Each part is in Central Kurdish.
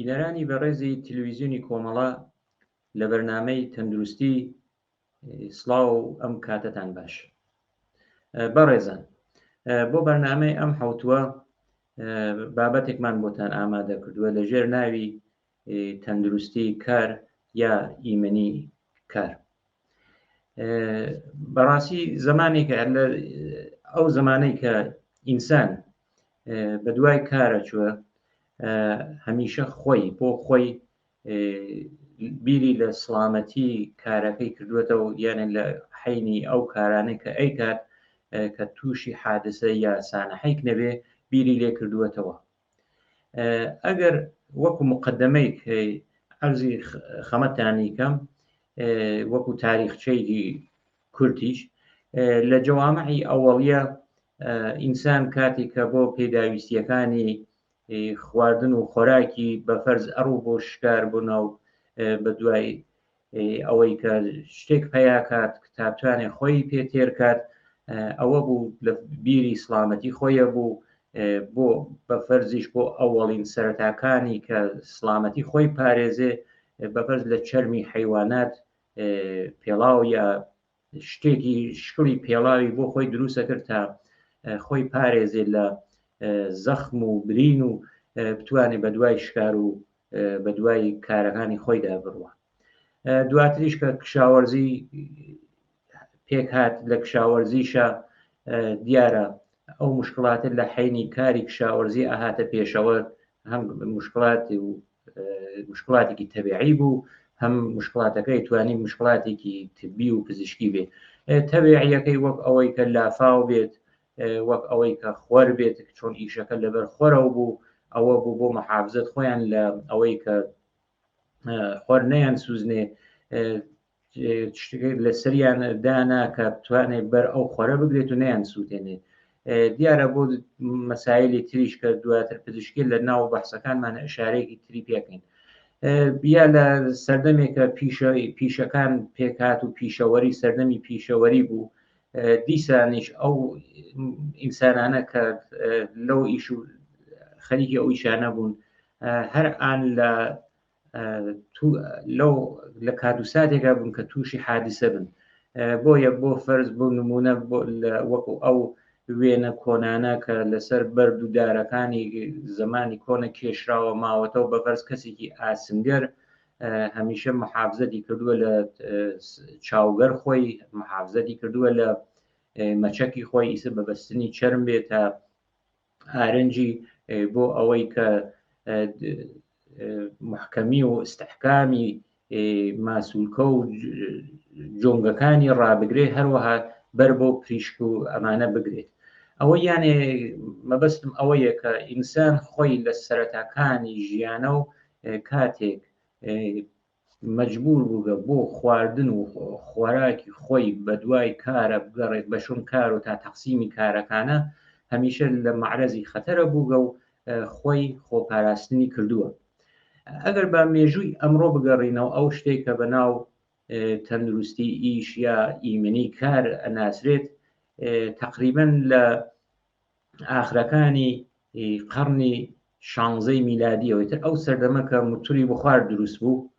بینەرانی بەڕێزی تەلەڤیزیۆنی کۆمەڵە لە بەرنامەی تەندروستی سڵاو ئەم کاتتان باش. بەڕێزان، بۆ بەرنامەی ئەم حوتووە بابەتێکمان بۆتان ئامادە کردووە لە ژێر ناوی تەندروستی کار یا ئیمنی کار. بەڕاستی زمانێکە ئەو زمانەی کە ئینسان بە دوای کارە چووە هەمیشە بۆ خۆی بیری لە سڵامەتی کارەکەی کردوێتەوە، یانە لە حینی ئەو کارانەی کە ئەیکات کە تووشی حادثە یا سانەحەیەک نەبێ بیری لێ کردوێتەوە. ئەگەر وەکو مقدمەیەک عەرزی خەمەتانی کەم وەکو تاریخچەیەکی کورتیش لە جەوامعی ئەوەڵیە ئینسان کاتێک کە بۆ پێداویستیەکانی خواردن و خۆراکی بەفەرز ئەڕوو بۆ شکار بۆ ناو بە دوای ئەوەی کە شتێک پەیاکات کتابتوانێ خۆی پێتێرکات، ئەوە بوو لە بیری سڵامەتی خۆیە بوو بۆ بەفەرزیش بۆ ئەوەڵین سەرەتاکانی کە سڵامەتی خۆی پارێزێ بەفەرز لە چەرمی حیوانات پێڵاو یا شتێکی شکڵی پێڵاوی بۆ خۆی دروستە کرد تا خۆی پارێزێ لە زەخم و برین و بتوانێت بە دوای شکار و بە دوای کارەکانی خۆیدا بڕوە. دواتریش کە کشاوەرزی پێک هات، لە کشاوەرزیشە دیارە ئەو مشکلاتە لە حینی کاری کشاوەرزی ئاهاتە پێشەوە، هەم مشکلاتی و مشکلاتێکی تەبیعی بوو، هەم مشکلاتەکەی توانی مشکلاتێکی تبی و پزیشکی بێت. تەبیعیەکەی وەک ئەوەی کە لافاو بێت، وەک ئەوەی کە خۆر بێت، چۆن ئیشەکە لەبەر خۆرەوە بوو، ئەوە بوو بۆ محافزەت خۆیان لە ئەوەی کە خۆر نەیان سوزنێ، لە سەریان دانا کە بتوانێت بەر ئەو خۆرە بگرێت و نەیان سووتێنێت. دیارە بۆ مەسایلی تریش کە دواتر پزیشکی لە ناو بەحسەکانمان ئەشارەیەکی تری پێکەین. بیا لە سەردەمێکە پیشەکان پێکات و پیشەوەری سەردەمی پیشەوەری بوو، دیسانیش ئەو ئینسانانە کە لەو ئیش و خەریکی ئەو ئیشانە بوون هەر ئان لە کات و ساتێکا بوون کە تووشی حادثە بن. بۆیە بۆ فەرز بۆ نمونە وەکو ئەو وێنە کۆنانە کە لەسەر بەرد و دارەکانی زمانی کۆنە کێشراوە ماوەتەوە بە فەرز کەسێکی ئاسنگەر هەمیشە محافزەتی کردووە لە چاوگەر خۆی، محافزەتی کردووە لە مەچەکی خۆی ئیسە بەبەستنی چەرم بێت تا ئارنجی بۆ ئەوەی کە محکەمی و استحکامی ماسوولکە و جۆنگەکانی ڕابگرێ، هەروەها بەر بۆ پریشک و ئەمانە بگرێت. ئەوە یانێ مەبەستم ئەوەیە کە ئینسان خۆی لە سەرەتاکانی ژیانە و کاتێک مەجبور بووگە بۆ خواردن و خۆراکی خۆی بە دوای کارە بگەڕێت بە شوم کار و تا تەقسیمی کارەکانە، هەمیشە لە مەعرەزی خەتەرە بووگە و خۆی خۆپاراستنی کردووە. ئەگەر بە مێژووی ئەمڕۆ بگەڕینەوە ئەو شتێک کە بە ناو تەندروستی ئیش یا ئیمنی کار ئەناسرێت، تقریبەن لە ئاخرەکانی قەرنی 16 میلادیەوەی تر ئەو سەردەمە کە موتوری بخار دروست بوو،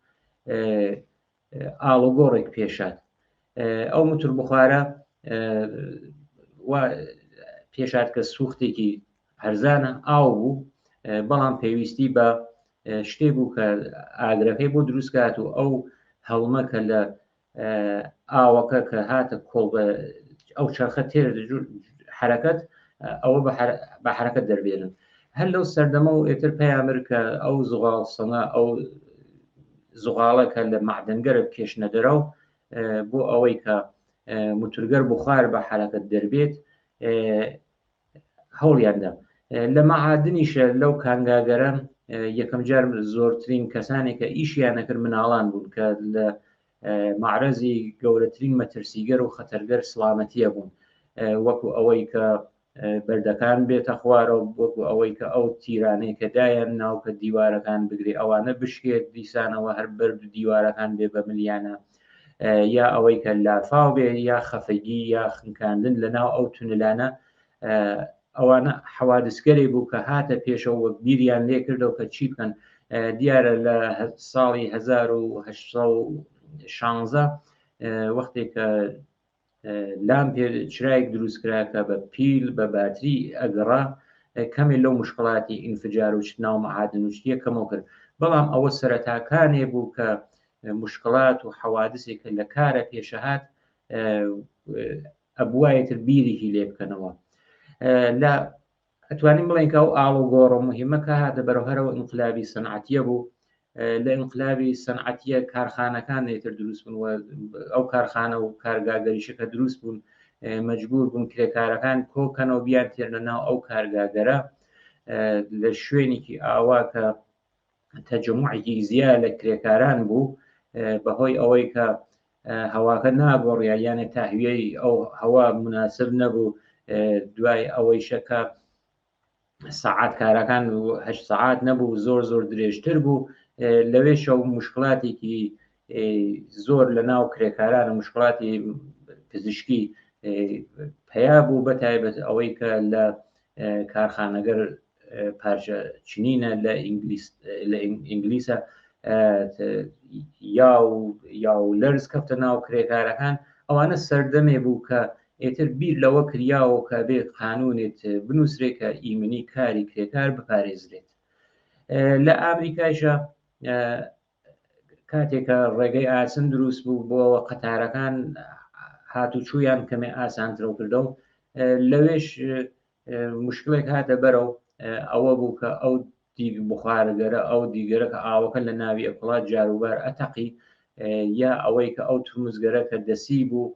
ئاڵوگۆڕێک پێشات. ئەو موتور بخارە پێشات کە سوختێکی هەرزانە ئاو بوو، بەڵام پێویستی بە شتێ بوو کە ئاگرەکەی بۆ دروستکات و ئەو هەڵمەکە لە ئاوەکە کە هاتە کۆڵ بە ئەو چرخە تێر حرەکەت، ئەوە بە حرەکەت دەربێنن. هەر لەو سەردەمە و ئێتر پەیامر کە ئەو زغاڵسەنە ئەو زغاڵەکە لە معدنگەرە کێشنە دەرەوە بۆ ئەوەی کە موتورگەر بخار بە حرەکەت دەربێت هەوڵیاندا. لە مەعادنیشە لەو کانگاگەرە یەکەم جار زۆرترین کەسانێک کە ئیشیانەکرد مناڵان بوون کە لە معرەزی گەورەترین مەترسیگەر و خەتەرگەر سڵامەتیە بوون، وەکو ئەوەی کە بەردەکان بێتە خوارەوە، وەکو ئەوەی کە ئەو تیرانەی کە دایان ناوکە دیوارەکان بگرێ ئەوانە بشکێت دیسانەوە هەر بەرد و دیوارەکان بێ بە ملیانە، یا ئەوەی کە لافاو بێ یا خەفەگی یا خنکاندن لە ناو ئەو تونلانە. ئەوانە حەوادثگەرێک بوو کە هاتە پێشەوە بیریان لێ کردەوە کە چی بکەن، دیارە لە ساڵی 1916 وەختێک کە لامپێ چرایەک دروستکراکە بە پیل بە باتری ئەگەڕا کەمێک لەو مشکڵاتی ئینفجار و ناو مەعادن و شتیە کەمەوە کرد بەڵام ئەوە سەرەتاکانێ بوو کە مشکلات و حەوادثێکە لە کارە پێشەهات ئەبوایەتر بیریهی لێ بکەنەوە لە ئەتوانین بڵێن کە ئەو ئاڵوگۆڕە مهمەکە هاتە بەرەوهرەوە ئینقلابی سەنعەتیە بوو لە ئینقلابی سەنعەتیە کارخانەکان نێتر دروست بوون ئەو کارخانە و کارگاگەریشەکە دروست بوون مەجبور بوون کرێکارەکان کۆکەنەوە بیان تێنە ناو ئەو کارگاگەرە لە شوێنێکی ئاوا کە تەجموعێکی زیاد لە کرێکاران بوو بەهۆی ئەوەی کە هەواکە ناگۆڕیا یانە تاهویەی ئەو هەوا مناسب نەبوو دوای ئەوەی شەکە سەعات کارەکان 8 سەعات نەبوو زۆر درێژتر بوو لەوێشە و مشکلاتێکی زۆر لە ناو کرێکارانە مشکلاتی پزیشکی پیا بوو بەتایبەت ئەوەی کە لە کارخانەگەر پارچە چنینە لە ئینگلیسە یا و لەرز کەوتە ناو کرێکارەکان ئەوانە سەردەمێ بوو کە ئێتر بیر لەوە کریاوە کە بێ قانونێت بنووسرێت کە ئیمنی کاری کرێکار بپارێزرێت لە ئامریکایشە کاتێکە ڕێگەی ئاسن دروست بوو بۆەوە قەتارەکان هاتوچوویان کەمێ ئاسانترە کردە و لەوێش مشکلێک هاتە بەرەو ئەوە بوو کە ئەو دیگ بخارگەرە ئەو دیگەرە کە ئاوەکە لە ناوی ئەقڵات جاروبار ئەتەقی یا ئەوەی کە ئەو ترمزگەرە کە دەسی بوو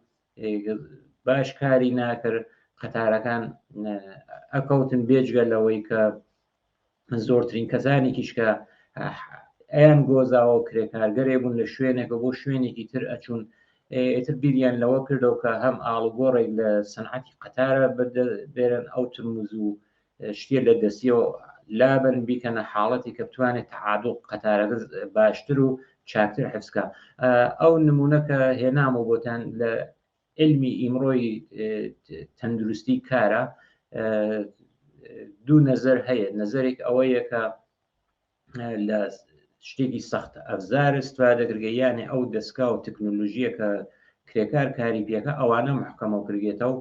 باش کاری ناکرد قەتارەکان ئەکەوتن بێجگە لەوەی کە زۆرترین کەسانێکیش کە ئەیان گۆزاوە کرێکارگەرێ بوون لە شوێنێکە بۆ شوێنێکی تر ئەچوون ئێتر بیریان لەوە کردەوە کە هەم ئاڵوگۆڕێک لە سەنعەتی قەتارە بێرن ئەو ترمز و شتێ لە دەستیەوە لابن بیکەنە حاڵەتی کە بتوانێت تعادڵ قەتارەکە باشتر و چاکتر حفزکە ئەو نمونونەکە هێنامەوە بۆتان لە علمی ئیمڕۆی تەندروستی کارە دوو نەزەر هەیە نەزەرێک ئەوەیە کە لە شتێکی سەختە ئەفزار استفادە کردگەیانێ ئەو دەستگا و تەکنۆلۆژیە کە کرێکار کاری پێەکە ئەوانە محکەمەوە کردێتەوە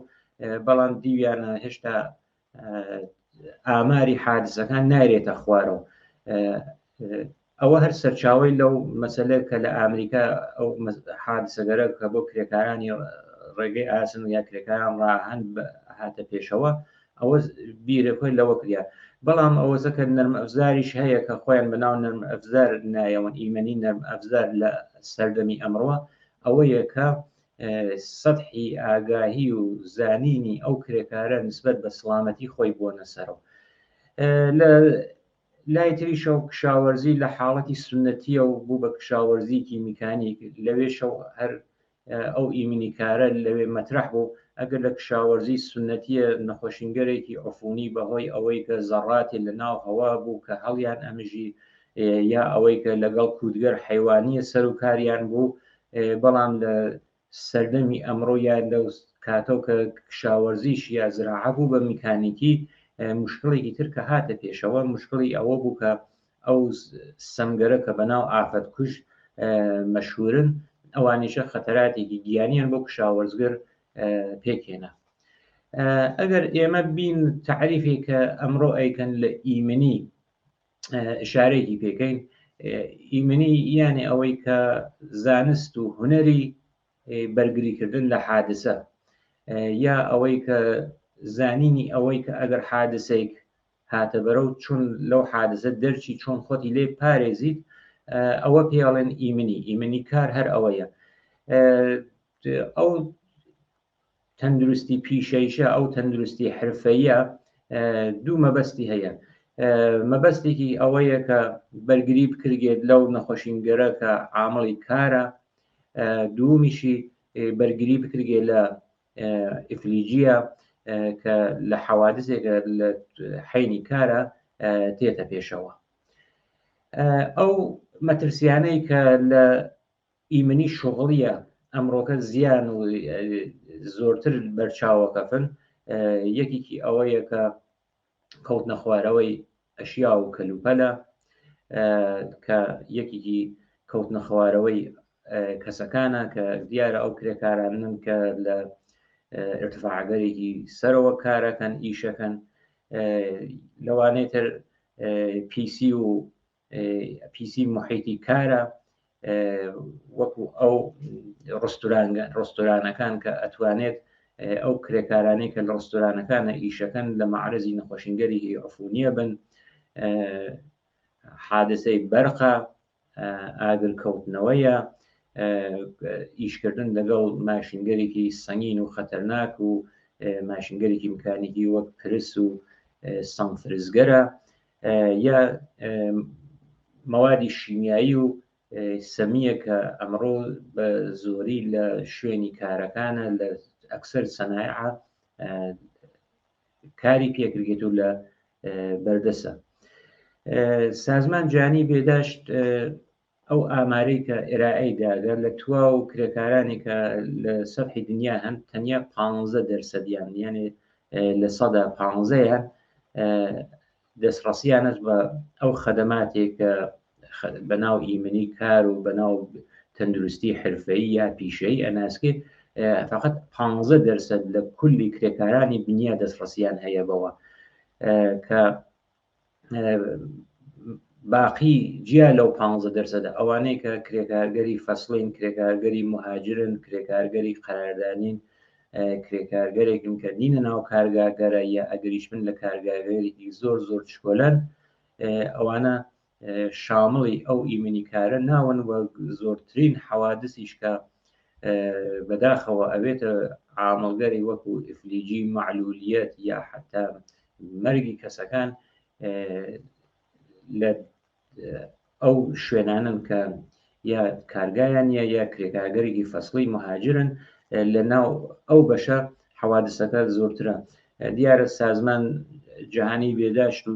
بەڵام دیویانە هێشتا ئاماری حادسەکان نارێتە خوارەوە ئەوە هەر سەرچاوی لەو مەسەلە کە لە ئامریکا ئەو حادسەگەرە کە بۆ کرێکارانی ڕێگەی ئاسن و یا کرێکاران ڕاهەن هاتە پێشەوە ئەوە بیرەکۆی لەوە کریا بەڵام ئەوەزەکە نەرم ئەفزاریش هەیە کە خۆیان بەناو نەرم ئەفزار نایەوەن ئیمەنی نەرم ئەفزار لە سەردەمی ئەمڕۆ ئەوەیە کە سەدحی ئاگاهی و زانینی ئەو کرێکارە نسبەت بە سڵامەتی خۆی بۆنە سەرەوە لە لای تریشە و کشاوەرزی لە حاڵەتی سنەتیە و بوو بە کشاوەرزیکی میکانیک لەوێشە هەر ئەو ئیمنیکارە لەوێ مەترح بوو ئەگەر لە کشاوەرزی سنەتیە نەخۆشینگەرێکی عفونی بەهۆی ئەوەی کە زەڕاتی لە ناو هەوا بوو کە هەڵیان ئەمژی یا ئەوەی کە لەگەڵ کودگەر حیوانیە سەر و کاریان بوو بەڵام لە سەردەمی ئەمڕۆ یان لەو کاتەو کە کشاوەرزیش یا زراعە بوو بە میکانیکی مشکڵێکی تر کە هاتە پێشەوە مشکڵی ئەوە بوو کە ئەو سەنگەرە کە بەناو ئافەت کوش مەشهورن ئەوانیشە خەتەراتێکی گیانیان بۆ کشاوەرزگەر پێکێنە ئەگەر ئێمە بین تعریفی کە ئەمڕۆ ئەیکەن لە ئیمنی ئشارەیەکی پێکەین ئیمنی یانێ ئەوەی کە زانست و هونەری بەرگریکردن لە حادسە یا ئەوەی کە زانینی ئەوەی کە ئەگەر حادسەیەک هاتە بەرەو چون لەو حادسە دەرچی چۆن خۆتی لێ پارێزیت ئەوە پێڵێن ئیمنی کار هەر ئەوەیە ئەو تەندروستی پیشەیشە ئەو تەندروستی حرفەیە دوو مەبەستی هەیە مەبەستێکی ئەوەیە کە بەرگری بکرێت لەو نەخۆشینگەرە کە عامڵی کارە دوومیشی بەرگری بکرێت لە ئیفلیجیە کە لە حەوادثێکە لە حینی کارە تێتە پێشەوە ئەو مەترسیانەی کە لە ئیمنی شغڵیە ئەمڕۆکە زیان و زۆرتر بەرچاوەکەفن یەکێکی ئەوەیە کە کەوتنە خوارەوەی ئەشیا و کەلوپەلە کە یەکێکی کەوتنە خوارەوەی کەسەکانە کە دیارە ئەو کرێکارانن کە لە ارتفاعگەرێکی سەرەوە کارەکەن ئیشەکەن لەوانەیە تر پیسی محیتی کارە وەکو ئەو ڕستورانەکان کە ئەتوانێت ئەو کرێکارانەی کە لە ڕستورانەکانە ئیشەکەن لە معرەزی نەخۆشینگەری عفونیە بن حادثەی بەرقە ئاگرکەوتنەوەیە ئیشکردن لەگەڵ ماشینگەرێکی سەنگین و خەتەرناک و ماشینگەرێکی مکانیکی وەک پرس و سەنگ فرزگەرە یا مەوادی شیمیایی و سەمیە کە ئەمڕۆ بە زۆری لە شوێنی کارەکانە لە ئەکسەر سەنایع کاری پێکرێت و لە بەردەسە. سازمان جیهانی بێداشت ئەو ئامارەی کە ئێرائەی داگەر لە توا و کرێکارانی کە لە سەرحی دنیا هەن تەنیا 15% یانێ لە 15%یان دەستڕاستیانش بە ئەو خەدەماتێک کە بەناو ئیمنی کار و بەناو تەندروستی حرفەیی یا پیشەیی ئەناسکێت فقط 15% لە کولی کرێکارانی دنیا دەستڕاستیان هەیە بەوە کە باقی جیا لەو 15% ئەوانەی کە کرێکارگەری فەسڵین، کرێکارگەری مهاجرن، کرێکارگەری قەراردانین، کرێکارگەرێکن کە نینە ناو کارگاگەرە یا ئەگەریش من لە کارگاگەرێکی زۆر چکۆلەن ئەوانە شامڵی ئەو ئیمنیکارە ناون و زۆرترین حەوادثیش کە بەداخەوە ئەوێتە عامڵگەری وەکو ئفلیجی معلولیەت یا حتا مەرگی کەسەکان لە ئەو شوێنانن کە یا کارگایان یا کرێکارگەرێکی فەسڵی مهاجرن لە ناو ئەو بەشە حەوادثەکە زۆرترە. دیارە سازمان جیهانی بێداشت و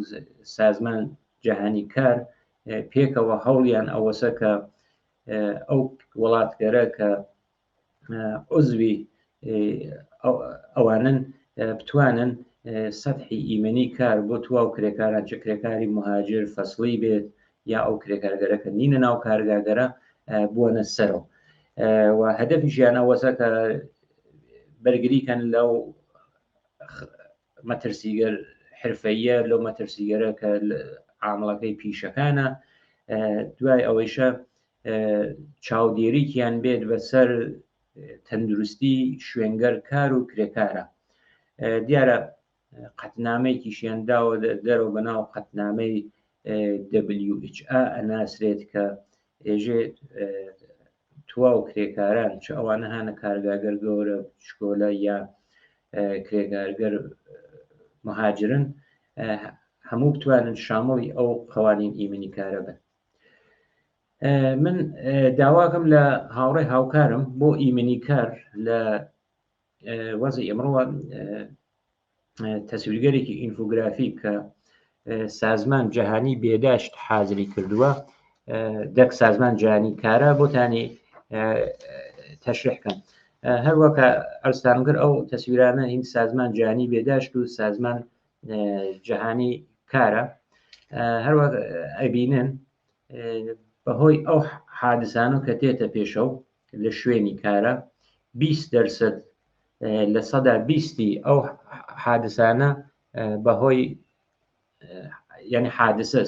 سازمان جیهانی کار پێکەوە هەوڵیان ئەوەسە کە ئەو وڵاتگەرە کە عزوی ئەوانن بتوانن سەدحی ئیمنی کار بۆ تواو کرێکاران چه کرێکاری مهاجر فەسڵی بێت یا ئەو کرێکارگەرەکە نینە ناو کارگاگەرە بوونە سەرەوە و هەدەفی ژیانە وەسە کە بەرگریکەن لەو مەترسیگەر حرفەیە لەو مەترسیگەرە کە عامڵەکەی پیشەکانە دوای ئەوەیشە چاودێریکیان بێت بەسەر تەندروستی شوێنگەر کار و کرێکارە. دیارە قەتنامەیەکیشیان داوە دەرەوە بەناو قەتنامەی WHA ئەناسرێت کە ئێژێ تواو کرێکاران چ ئەوانە هانە کارگاگەر گەورە شکۆلە یا کرێکارگەر مهاجرن هەموو بتوانن شامڵی ئەو قوانین ئیمنیکارە بن. من داواکەم لە هاوڕێ هاوکارم بۆ ئیمنیکار لە وەزی ئەمڕۆوە تەسویرگەرێکی ئینفۆگرافیک کە سازمان جیهانی بێداشت حازری کردووە دەک سازمان جیهانی کارە بۆتانی تەشریحکەن. هەروەکە ئەرستانگر ئەو تەسویرانە هین سازمان جیهانی بێداشت و سازمان جیهانی کارە هەروە ئەبینن بەهۆی ئەو حادثانە کە تێتە پێشەو لە شوێنی کارە 20% لە 120 ئەو حادثانە بەهۆی یعنی حادثە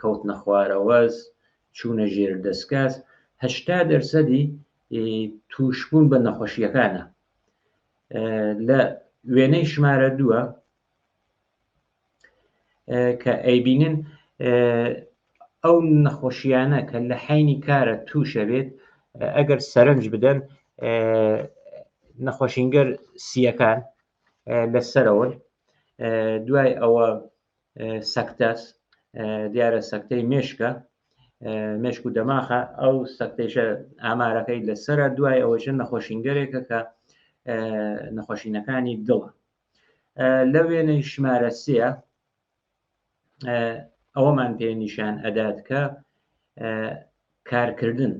کەوتنە خوارەوەز چوونە ژێر دەستکاس 80% توشبوون بە نەخۆشیەکانە. لە وێنەی ژمارە 2 کە ئەیبینن ئەو نەخۆشیانە کە لە حینی کارە تووشە بێت ئەگەر سەرنج بدەن نەخۆشینگەر سیەکان لەسەرەوە دوای ئەوە سەکتەس دیارە سەکتەی مێشکە مێشک و دەماخە ئەو سەکتەیشە ئامارەکەی لەسرە دوای ئەوەشە نەخۆشینگەرێکە کە نەخۆشینەکانی دڵە. لە وێنەی ژمارە 3 ئەوەمان پێ نیشان ئەدات کە کارکردن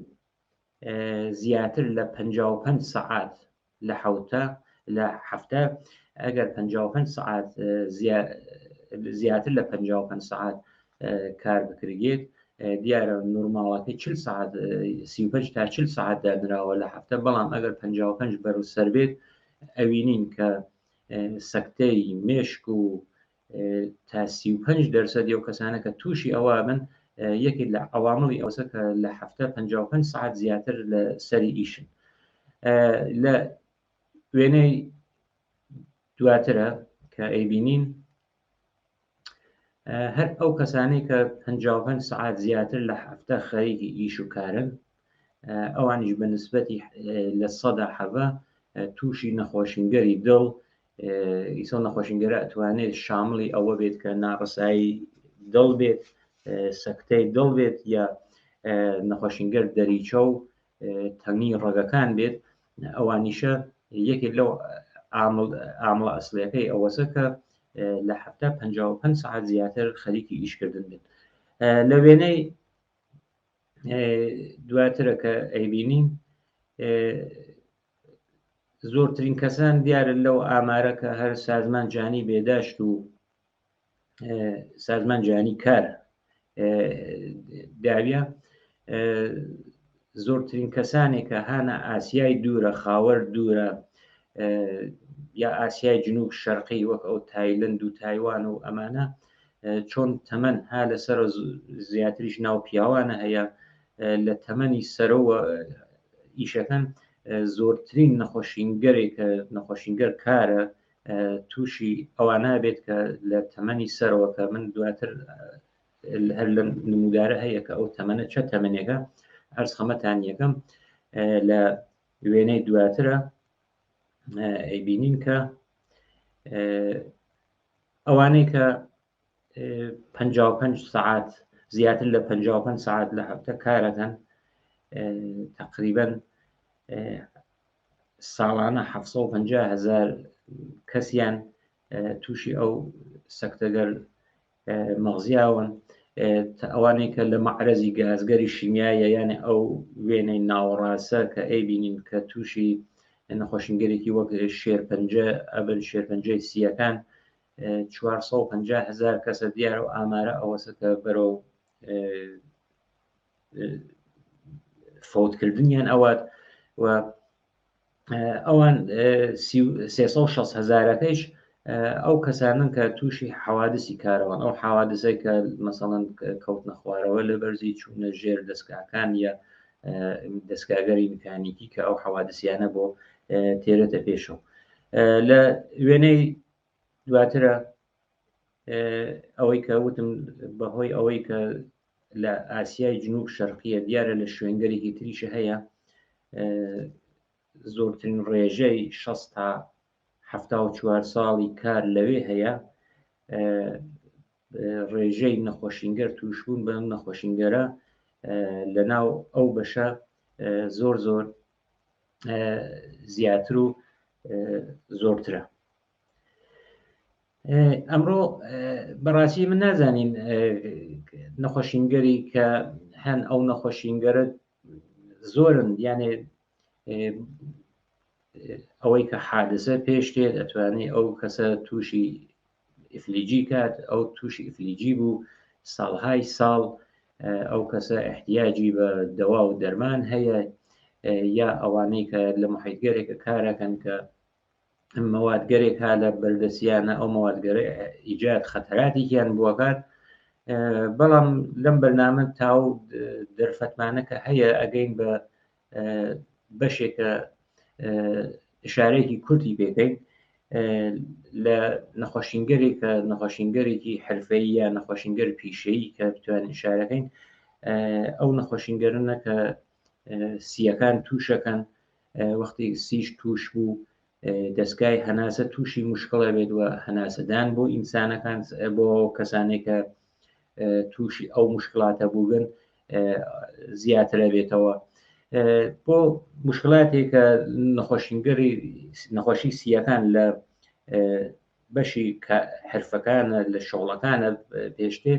زیاتر لە 55 سەعات لە هەفتە ئەگەر 55 سەعات زیاتر لە 55 سەعات کار بکرێت دیارە نورماڵەکەی 40 ساعت 35 تا 40 ساعت دانراوە لە هەفتە، بەڵام ئەگەر 55 بەرزسەر بێت ئەوینین کە سەکتەی مێشک و تا 35% ئەو کەسانە کە تووشی ئەوە بن یەکێک لە عەوامڵی ئەوەسە کە لە هەفتە 55 ساعت زیاتر لە سەری ئیشن. لە وێنەی دواترە کە ئەیبینین هەر ئەو کەسانەی کە 55 ساعت زیاتر لە هەفتە خەریکی ئیش و کارن ئەوانیش بە نسبەتی لە 100 تووشی نەخۆشینگەری دڵ ئیسۆ نەخۆشینگەرە ئەتوانێت شامڵی ئەوە بێت کە ناڕسایی دڵ بێت، سەکتەی دڵ بێت، یا نەخۆشینگەر دەریچە و تەنگی ڕەگەکان بێت. ئەوانیشە یەکێک لەو عامڵە ئەسڵیەکەی ئەوەسە کە لە هەفتە 55 ساعت زیاتر خەریکی ئیشکردن بێت. لە وێنەی دواترە کە ئەیبینین زۆرترین کەسان دیارە لەو ئامارە کە هەر سازمان جانی بێداشت و سازمان جانی کار داویە، زۆرترین کەسانێک کە هانە ئاسیای دوورە، خاوەر دوورە، یا ئاسیای جنوب شەرقی وەک ئەو تایلند و تایوان و ئەمانە، چۆن تەمەن ها لەسەر زیاتریش ناو پیاوانە هەیە، لە تەمەنی سەرەوە ئیشەکەن زۆرترین نەخۆشینگەر کارە تووشی ئەوانە بێت کە لە تەمەنی سەرەوە، کە من دواتر هەر لە نمودارە هەیە کە ئەو تەمەنە چە تەمەنێکە ئەرز خەمەتان یەکەم. لە وێنەی دواترە ئەیبینین کە ئەوانەی کە 55 ساعت زیاتر لە 55 ساعت لە هەفتە کارەکەن تقریباً ساڵانە 750,000 کەسیان تووشی ئەو سەکتەگەر مەغزیاون. ئەوانەی کە لە مەعرەزی گازگەری شیمیایە، یانێ ئەو وێنەی ناوەڕاستە کە ئەیبینین کە تووشی نەخۆشینگەرێکی وەک شێرپەنجە ئەبن، شێرپەنجەی سیەکان 450,000 کەسە دیارە و ئامارە ئەوەسە کە بەرەو فۆتکردنیان ئەوات، و ئەوان 360,000ەکەیش ئەو کەسانن کە تووشی حەوادثی کارەوەن، ئەو حەوادثەی کە مەسەڵەن کەوتنە خوارەوە لە بەرزی چوونە ژێر دەستگاکان یا دەستگاگەری میکانیکی کە ئەو حەوادثیانە بۆ تێرەتە پێشەوە. لە وێنەی دواترە ئەوەی کە وتم بەهۆی ئەوەی کە لە ئاسیای جنوب شەرقیە دیارە لە شوێنگەرێکی تریشە هەیە، زۆرترین ڕێژەی 60 تا 74 ساڵی کار لەوێ هەیە. ڕێژەی نەخۆشینگەر تووشبوون بە نەخۆشینگەرە لە ناو ئەو بەشە زۆر زیاتر و زۆرترە. ئەمڕۆ بەڕاستی من نازانین نەخۆشینگەری کە هەن ئەو نەخۆشینگەرە زۆرن، یانێ ئەوەی کە حادثە پێش دێت ئەتوانێت ئەو کەسە تووشی ئیفلیجی کات، ئەو تووشی ئیفلیجی بوو ساڵهای ساڵ، ئەو کەسە احتیاجی بە دەوا و دەرمان هەیە، یا ئەوانەی کە لە محیتگەرێکە کارەکەن کە مەوادگەرێک ها لە بەردەستیانە ئەو مەوادگەرە ئیجاد خەتەراتێکیان بووەکات. بەڵام لەم بەرنامە تاو دەرفەتمانە کە هەیە ئەگەین بە بەشێکە ئشارەیەکی کورتی پێکەین لە نەخۆشینگەرێکە نەخۆشینگەرێکی حرفەیی یا نەخۆشینگەر پیشەیی کە بتوانین ئشارەکەین. ئەو نەخۆشینگەرنە کە سیەکان تووشەکەن، وەختی سیش تووش بوو دەستگای هەناسە تووشی مشکڵە بێت و هەناسەدان بۆ ئینسانەکان، بۆ کەسانێک کە تووشی ئەو مشکلاتە بووبن زیاترە بێتەوە. بۆ مشکلاتێکە نەخۆشی سیەکان لە بەشی حرفەکانە لە شغڵەکانە پێشتێ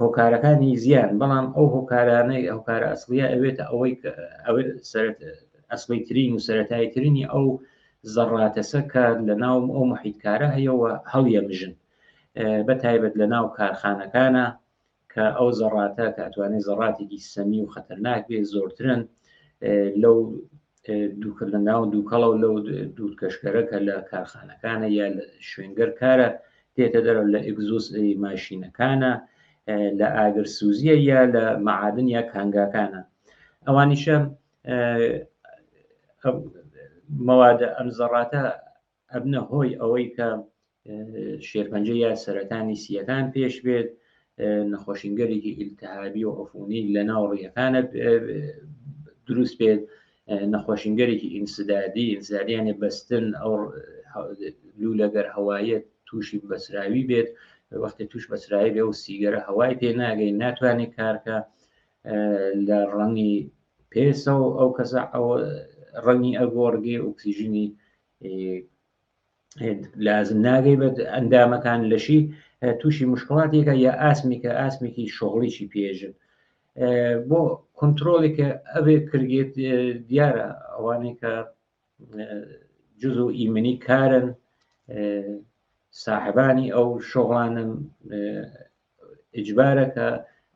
هۆکارەکانی زیان، بەڵام ئەو هۆکارە ئەسڵیە ئەوێتە ئەوەی ئەسڵی ترین و سەرەتایی ترینی ئەو زەڕاتەسە کە لە ناو ئەو محیتکارە هەیەەوە هەڵیەمژن، بەتایبەت لە ناو کارخانەکانە کە ئەو زەڕاتە کە ئەتوانێت زەڕاتێکی سەمی و خەتەرناک بێ زۆرترن لەو دووکردن ناو دووکەڵە و لەو دوور کەشکەرە کە لە کارخانەکانە یا لە شوێنگەر کارە تێتە دەرەوە لە ئێگزۆسی ماشینەکانە لە ئاگرسوزیە یا لە مەعادن یا کانگاکانە ئەوانیشە مەوادە ئەم زەڕاتە ئەبنە هۆی ئەوەی کە شێرپەنجە یا سەرەتانی سیەکان پێش بێت نەخۆشینگەرێکی ئیلتیهابی و عفونی لە ناو ڕێیەکانە دروست بێت نەخۆشینگەرێکی ئینسدادیانێ بەستن ئەو لولەگەر هەوایەت تووشی بەسراوی بێت وەختی توش بەسراوی بێ و سیگەرە هەوای پێ ناگەی ناتوانێت کارکە لە ڕەنگی پێسە و ئەو کەسە ڕەنگی ئەگۆڕگێ ئۆکسیژنی لازم ناگەی بە ئەندامەکان لەشی تووشی مشکڵاتێکە یا ئاسمێکی شغڵیشی پێژن بۆ کۆنتترۆلێکە ئەوێ کردێت دیارە ئەوانەی کە جز و ئیمنی کارن ساحبانی ئەو شغڵانم ئیجبارە کە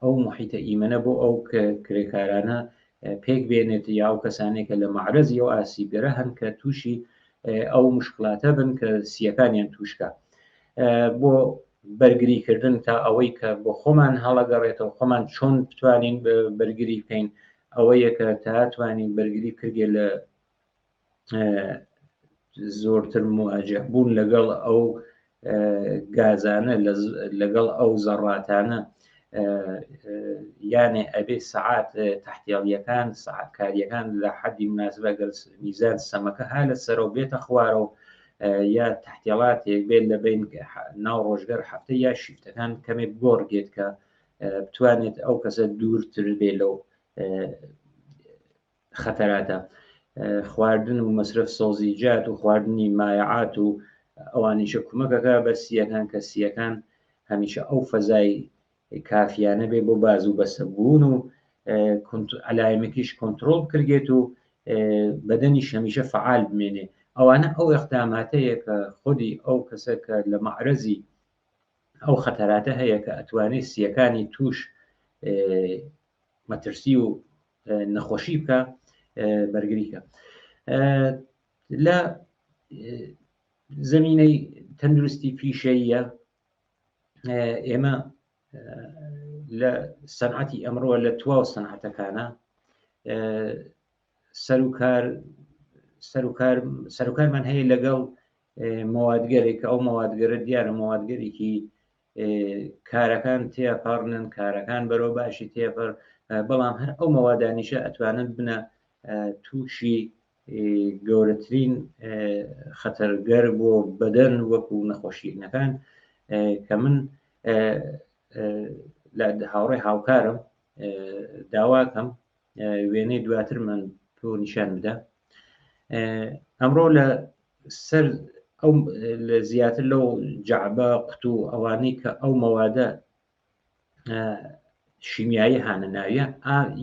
ئەو محیتە ئیمنە بۆ ئەو کرێکارانە پێک بێنێت یا ئەو کەسانێکە لە معرەزی ئەو ئاسیبگەرە هەن کە تووشی ئەو مشکلاتە بن کە سیەکانیان توشکە بۆ بەرگریکردن تا ئەوەی کە بۆ خۆمان هەڵەگەڕێتەوە خۆمان چۆن بتوانین بەرگری بکەین ئەوەیە کە تاتوانین بەرگری کردێ لە زۆرتر مواجه بوون لەگەڵ ئەو گازانە لەگەڵ ئەو زەڕاتانە یانێ ئەبێ سەعات تەحتیاڵیەکان سەعات کاریەکان لە حەدی مناسبە گەل میزان سەمەکە ها لە سەرەوە بێتە خوارە و یا تەحتیاڵاتێک بێت لە بین ناو ڕۆژگەر هەفتە یا شیفتەکان کەمێک گۆڕگێت کە بتوانێت ئەو کەسە دوورتر بێ لەو خەتەراتە خواردن و مەصرف سۆزیجات و خواردنی مایعات و ئەوانیشە کومەکەکە بە سیەکان کە سیەکان هەمیشە ئەو فەزای کافیانە بێ بۆ باز و بەسەبوون و علایمێکیش کۆنتترۆل کردێت و بەدەنی هەمیشە فعال بمێنێ ئەوانە ئەو ئەقداماتەیە کە خودی ئەو کەسە کە لە معرەزی ئەو خەتەراتە هەیە کە ئەتوانێت سیەکانی توش مەترسی و نەخۆشی بکە بەرگریکە لە زمینەی تەندروستی پیشەیە ئێمە لە سەنعەتی ئەمڕۆ لە تواو سەنعەتەکانە سەرکارمان هەیە لەگەڵ مەوادگەرێک ئەو مەوادگەرە دیارە مەوادگەرێکی کارەکان تێپەڕنن کارەکان بەرەو باشی تێپەر بەڵام هەر ئەو مەوادانیشە ئەتوانن بنە تووشی گەورەترین خەتەرگەر بۆ بەدەن وەکو نەخۆشیەکان کە من لە هاوڕێ هاوکارم داواکەم وێنەی دواتر من تۆ نیشان بدە ئەمڕۆ لە سەر ئەو زیاتر لەو جعبە قوت و ئەوانەی کە ئەو مەوادە شیمیایی هانە ناویە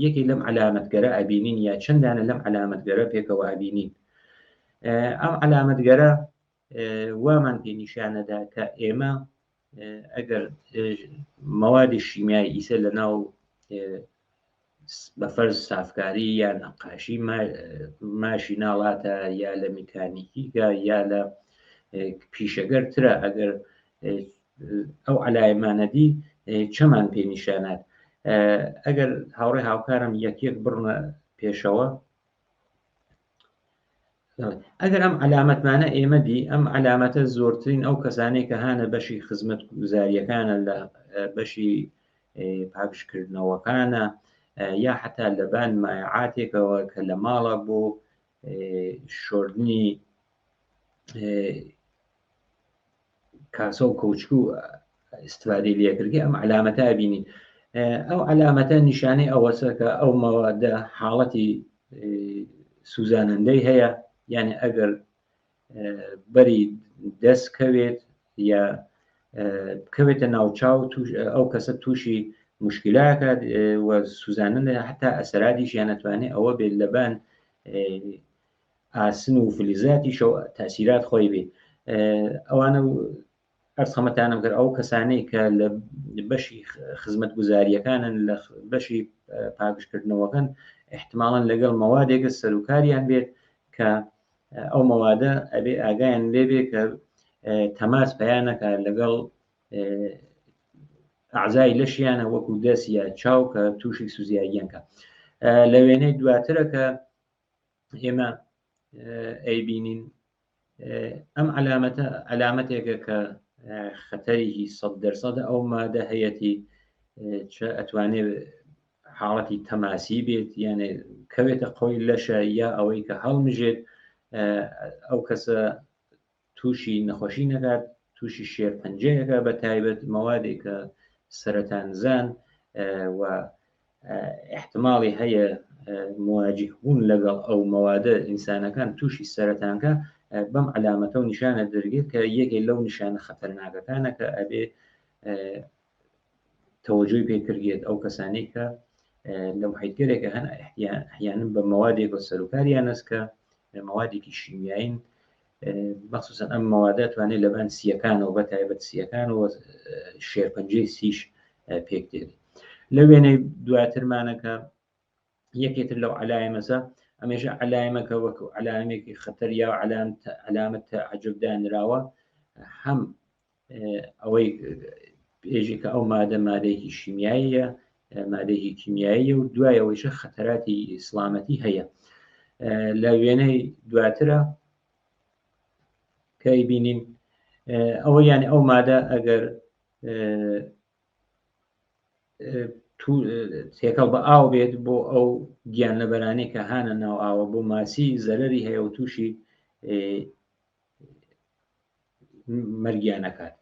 یەکی لەم علامەتگەرە ئەبینین یا چەندانە لەم علامەتگەرە پێکەوە ئەبینین ئەم علامەتگەرە وامان پێ نیشانەدا کە ئێمە ئەگەر مەوادی شیمیایی ئیسە لە ناو بەفەرز سافکاری یا نەقاشی ماشی ناڵاتە یا لە میکانیکیگە یا لە پیشەگەرترە ئەگەر ئەو علایمانەدی چەمان پێ نیشانات ئەگەر هاوڕێ هاوکارم یەکێک بڕنە پێشەوە ئەگەر ئەم علامەتمانە ئێمە دی ئەم علامەتە زۆرترین ئەو کەسانەی کە هانە بەشی خزمەت گوزاریەکانە لە بەشی پاکشکردنەوەکانە یا حتا لەبان مایعاتێکەوە کە لە ماڵە بۆ شۆردنی کاسە و کەوچکو استفادەی لێکردی ئەم علامەتە بینی ئەو علامەتە نیشانەی ئەوەسە کە ئەو مەوادە حاڵەتی سوزانندەی هەیە یعنی ئەگەر بەری دەست کەوێت یا بکەوێتە ناوچاو ئەو کەسە تووشی مشکلاکات و سوزانندە حتا ئەسەراتیشیان نەتوانێت ئەوە بێت لەبان ئاسن و فلیزاتی شەو تاسیرات خۆی بێ ئەوانە ئەرخەمەتانم کرد ئەو کەسانەی کە لە بەشی خزمەت گوزاریەکانن لە بەشی پاکشکردنەوەکەن احتماڵەن لەگەڵ مەوادێکە سەرکاریان بێت کە ئەو مەوادە ئەبێ ئاگایان لێبێ کە تەماس پەیانەکە لەگەڵ ئەعزای لەشیانە وەکو دەست یا چاو کە تووشی سوزیاییەنکە لە وێنەی دواترە کە ئێمە ئەیبینین ئەم علامەتێکە کە خەتەری 100% ئەو مادە هەیەی ئەتوانێت حاڵەتی تەماسی بێت یانێ کەوێتە قۆی لەشە یا ئەوەی کە هەڵمژێت ئەو کەسە تووشی نەخۆشی نەکات تووشی شێرپەنجەیەەکە بە تایبەت مەوادێک کە سەرەتانزان و احتماڵی هەیە مواجه بوون لەگەڵ ئەو مەوادە ئینسانەکان تووشی سەرەتانکە بەم علامەتە و نیشانە دەرگێت کە یەکێک لەو نیشانە خەتەرناکەکانە کە ئەبێ تەوەجۆی پێکردێت ئەو کەسانەی کە لەو حیتگەرێکە هەن احیانن بە مەوادێک و سەرکاریان است کە مەوادێکی شیمیایین مەخصوصەن ئەم مەوادە توانێت لەبان سیەکانەوە بە تایبەت سیەکانەوە شێرپەنجەی سیش پێک دێت لە وێنەی دواترمانەکە یەکێتر لەو علایمەسە ئەمێژە علایمەکە وەکو علامێکی خەتەر یا علامەت عەجەبدانراوە هەم ئەوەی پێژی کە ئەو مادەیەکی شیمیاییە مادەیەکی کیمیاییە و دوایەوەیشە خەتەراتی سڵامەتی هەیە لە وێنەی دواترە کەی بینین ئەوە یعنی ئەو مادە ئەگەر تێکەڵ بە ئاو بێت بۆ ئەو گیان لەبەرانی کە هانە ناو ئاوە بۆ ماسی زەرەری هەیە و تووشی مەرگیانەکات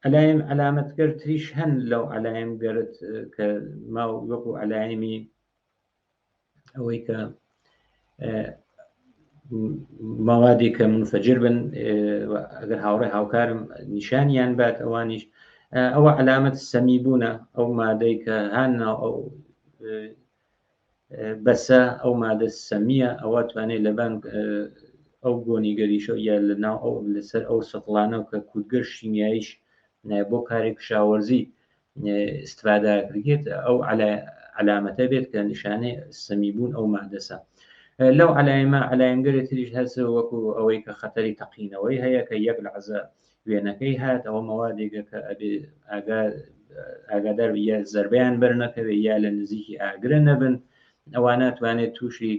علایم علامەتگەر تریش هەن لەو علایم گەرت کە ماو وەکو علایمی ئەوەی کە مەوادی کە منفەجر بن ئەگەر هاوڕێ هاوکارم نیشانیان بات ئەوانیش ئەوە علامەت سەمی بوونە ئەو مادەی کە هاننا ئەو بەسە ئەو مادە سەمیە ئەوە توانێت لەبان ئەو گۆنیگەریشە یا لە ناو ئەو لەسەر ئەو سەتڵانە کە کودگەر شیمیاییش بۆ کارێک کشاوەرزی استفادەکرێت ئەو علامەتە بێت کە نیشانەی سەمی بوون ئەو مادەسە لەو علایمگەری تریش هەست وەکو ئەوەی کە خەتەری تەقینەوەی هەیە کە یەک لەحظە وێنەکەی هات ئەوە مەوادێکە کە ئەبێ ئاگادار یا زەربیان بەرنەکەوێت یا لە نزیکی ئاگرە نەبن ئەوانە توانێت تووشی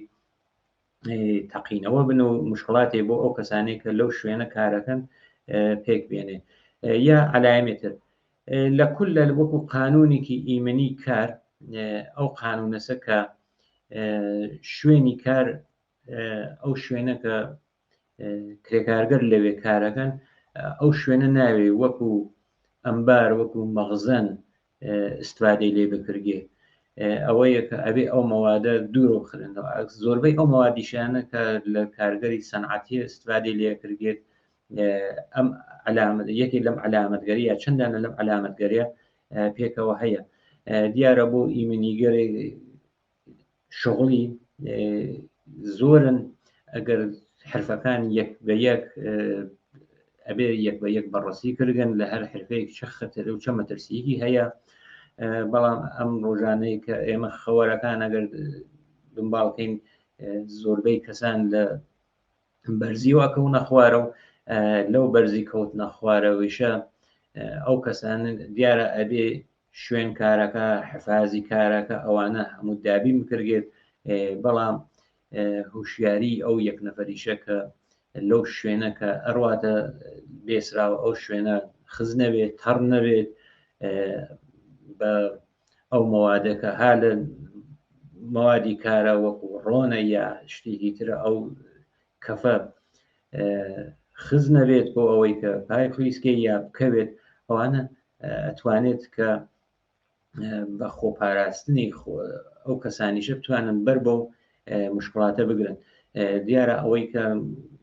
تەقینەوە بن و مشکڵاتی بۆ ئەو کەسانەی کە لەو شوێنە کارەکەن پێک بێنێ یا علایمێتر لە کل لە وەکو قانونێکی ئیمنی کار ئەو قانونەسە کە شوێنی کار ئەو شوێنە کە کرێکارگەر لەوێ کارەکەن ئەو شوێنە ناوێ وەکو ئەمبار وەکو مەغزەن استفادەی لێ بکرگێ ئەوەیە کە ئەبێ ئەو مەوادە دوورە بخرێنەوە زۆربەی ئەو مەوادیشانە کە لە کارگەری سەنعەتی استفادەی لێ کردێت ئەم علامەت یەکێک لەم علامەتگەری یا چەندانە لەم علامەتگەریە پێکەوە هەیە دیارە بۆ ئیمنیگەری شغڵی زۆرن ئەگەر حرفەکان یەک بە یەک ئەبێ یەک بە یەک بەڕەسی کردن لە هەر حرفەیەک چه خەتەر و چە مەترسیەکی هەیە بەڵام ئەم ڕۆژانەی کە ئێمە خەوەرەکان ئەگەر دنباڵکەین زۆربەی کەسان لە بەرزیوە کەونە خوارە و لەو بەرزی کەوتنە خوارەوەیشە ئەو کەسان دیارە ئەبێ شوێن کارەکە حفازی کارەکە ئەوانە هەموو دابی بکرێت بەڵام هوشیاری ئەو یەک نەفەریشە کە لەو شوێنە کە ئەڕواتە بێسراوە ئەو شوێنە خز نەبێت تەڕ نەبێت بە ئەو مەوادەکە ها لە مەوادی کارە وەکو ڕۆنە یا شتێکی ترە ئەو کەفە خز نەبێت بۆ ئەوەی کە پای خویسکە یا بکەوێت ئەوانە ئەتوانێت کە بە خۆپاراستنی ئەو کەسانیشە بتوانن بەر بۆ مشکڵاتە بگرن دیارە ئەوەی کە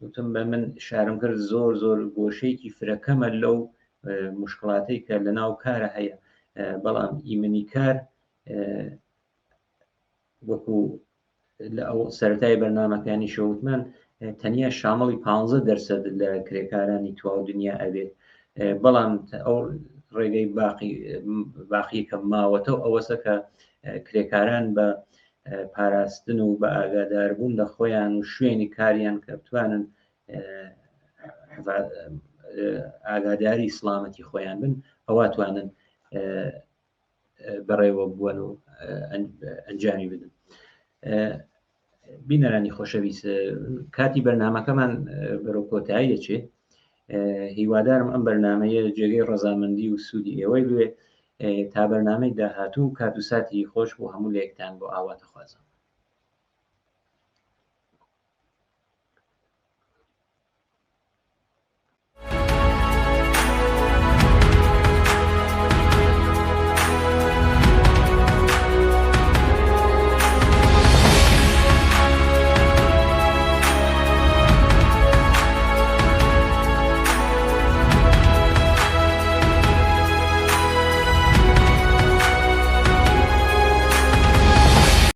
وتم بە من شارم کرد زۆر زۆر گۆشەیەکی فرەکەمە لەو مشکڵاتی کە لە ناو کارە هەیە بەڵام ئیمنی کار وەکو لە ئەو سەرەتای بەرنامەکانی شەوتمان تەنیا شامەڵی 15% لە کرێکارانی تواو دنیا ئەبێت، بەڵام ئەو ڕێگەی باقی کە ماوەتە ئەوەسە کە کرێکاران بە پاراستن و بە ئاگاداربوون لە خۆیان و شوێنی کاریان کە بتوانن ئاگاداری سڵامەتی خۆیان بن، ئەوە توانن بەڕێوە بوون و ئەنجامی بدن. بینەرانی خۆشەویست، کاتی بەرنمەکەمان بەرەو کۆتایی دەچێت. هیوادارم ئەم بەرنمەیە جێگەی ڕەزامەندی و سوودی ئێوەی بوێ. تا بەرنامەی داهاتوو کات و ساتی خۆش بۆ هەموو لە یەکتان بۆ ئاواتە خوازم.